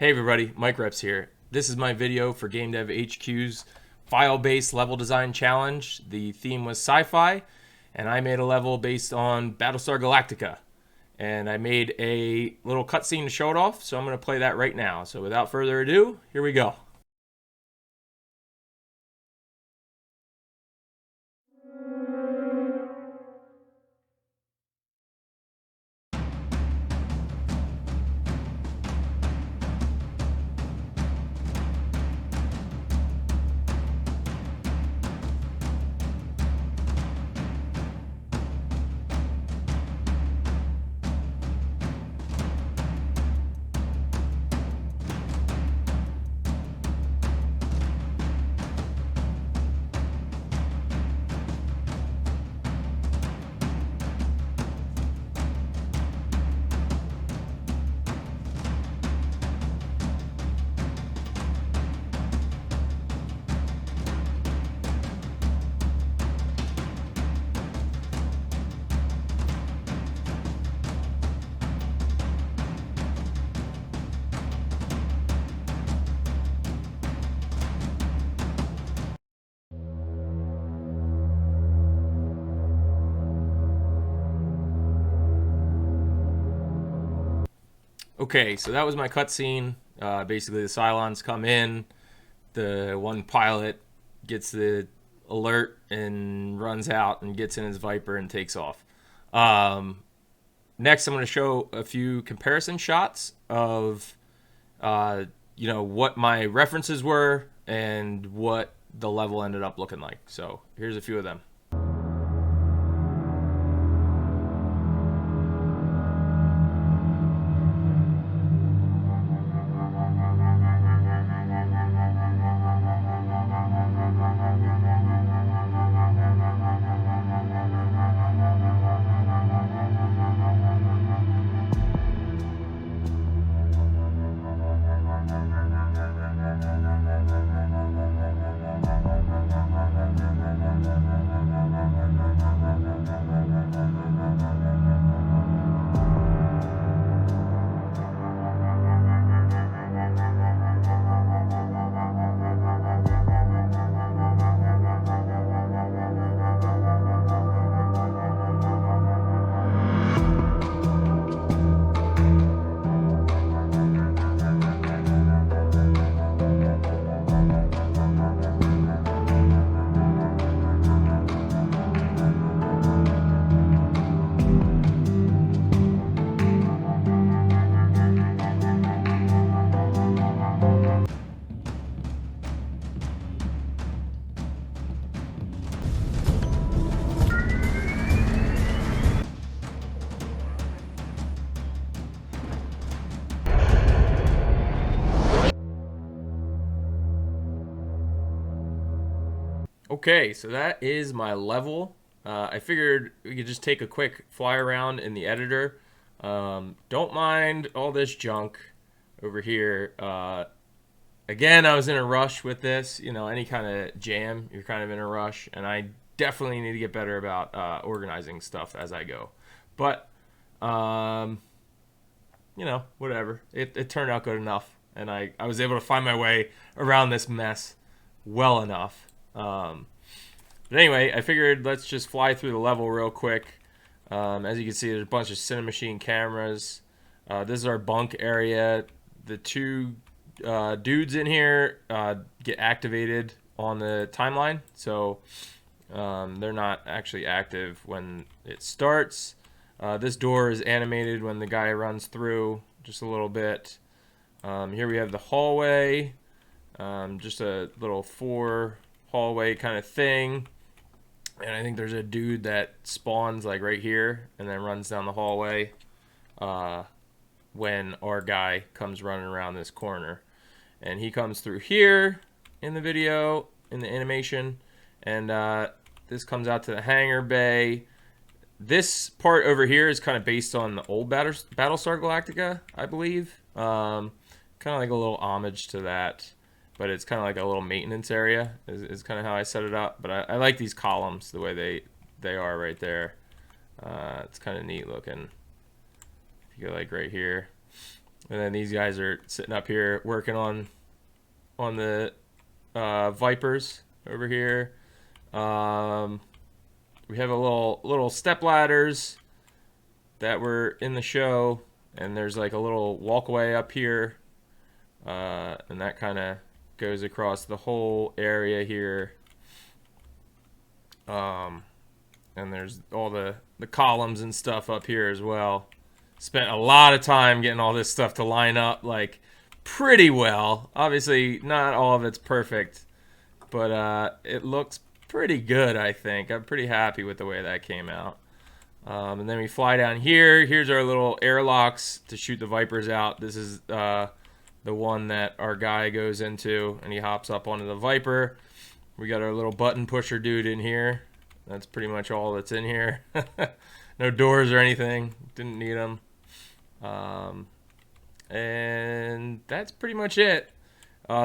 Hey everybody, Mike Reps here. This is my video for GameDevHQ's file-based level design challenge. The theme was sci-fi, and I made a level based on Battlestar Galactica. And I made a little cutscene to show it off, so I'm going to play that right now. So without further ado, here we go. Okay, so that was my cutscene. Basically, the Cylons come in. The one pilot gets the alert and runs out and gets in his Viper and takes off. Next, I'm going to show a few comparison shots of, what my references were and what the level ended up looking like. So here's a few of them. Okay, so that is my level. I figured we could just take a quick fly around in the editor. Don't mind all this junk over here. Again, I was in a rush with this. Any kind of jam, you're kind of in a rush, and I definitely need to get better about organizing stuff as I go. But, whatever. It turned out good enough, and I was able to find my way around this mess well enough. But anyway, I figured let's just fly through the level real quick. As you can see, there's a bunch of Cinemachine cameras. This is our bunk area. The two dudes in here get activated on the timeline, so they're not actually active when it starts. This door is animated when the guy runs through just a little bit. Here we have the hallway, just a little 4 hallway kind of thing, and I think there's a dude that spawns like right here and then runs down the hallway when our guy comes running around this corner, and he comes through here in the video, in the animation, and this comes out to the hangar bay. This part over here is kind of based on the old Battlestar Galactica, I believe. Kind of like a little homage to that, but it's kind of like a little maintenance area is kind of how I set it up. But I like these columns the way they are right there. It's kind of neat looking. If you go like right here, And then these guys are sitting up here working on the Vipers over here. We have a little step ladders that were in the show, and there's like a little walkway up here, and that kind of goes across the whole area here. And there's all the columns and stuff up here as well. Spent a lot of time getting all this stuff to line up like pretty well. Obviously, not all of it's perfect, but it looks pretty good, I think. I'm pretty happy with the way that came out. And then we fly down here. Here's our little airlocks to shoot the Vipers out. This is the one that our guy goes into, and he hops up onto the Viper. We got our little button pusher dude in here. That's pretty much all that's in here. No doors or anything. Didn't need them. And that's pretty much it.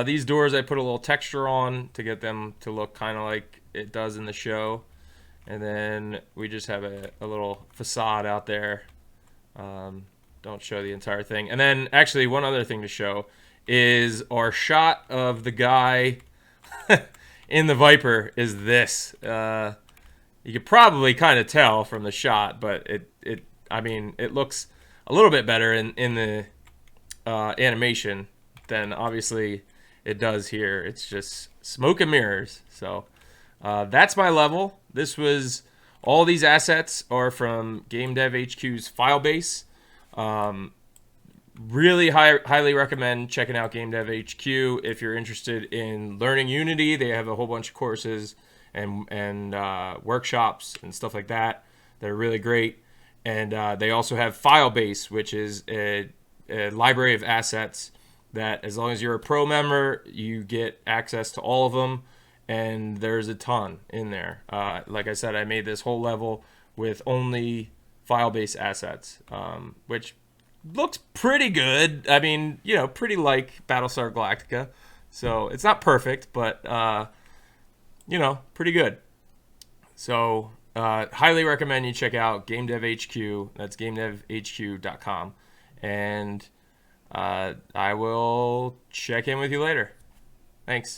These doors I put a little texture on to get them to look kind of like it does in the show. And then we just have a little facade out there. Don't show the entire thing. And then actually one other thing to show is our shot of the guy in the Viper is this. You could probably kind of tell from the shot, but it looks a little bit better in the animation than obviously it does here. It's just smoke and mirrors. So that's my level. This was all these assets are from GameDevHQ's Filebase. Really highly recommend checking out GameDevHQ if you're interested in learning Unity. They have a whole bunch of courses and workshops and stuff like that that are really great. And they also have Filebase, which is a library of assets that, as long as you're a pro member, you get access to all of them. And there's a ton in there. Like I said, I made this whole level with only Filebase assets, which looks pretty good. I mean, pretty like Battlestar Galactica. So it's not perfect, but pretty good. So highly recommend you check out GameDevHQ. That's GameDevHQ.com. And I will check in with you later. Thanks.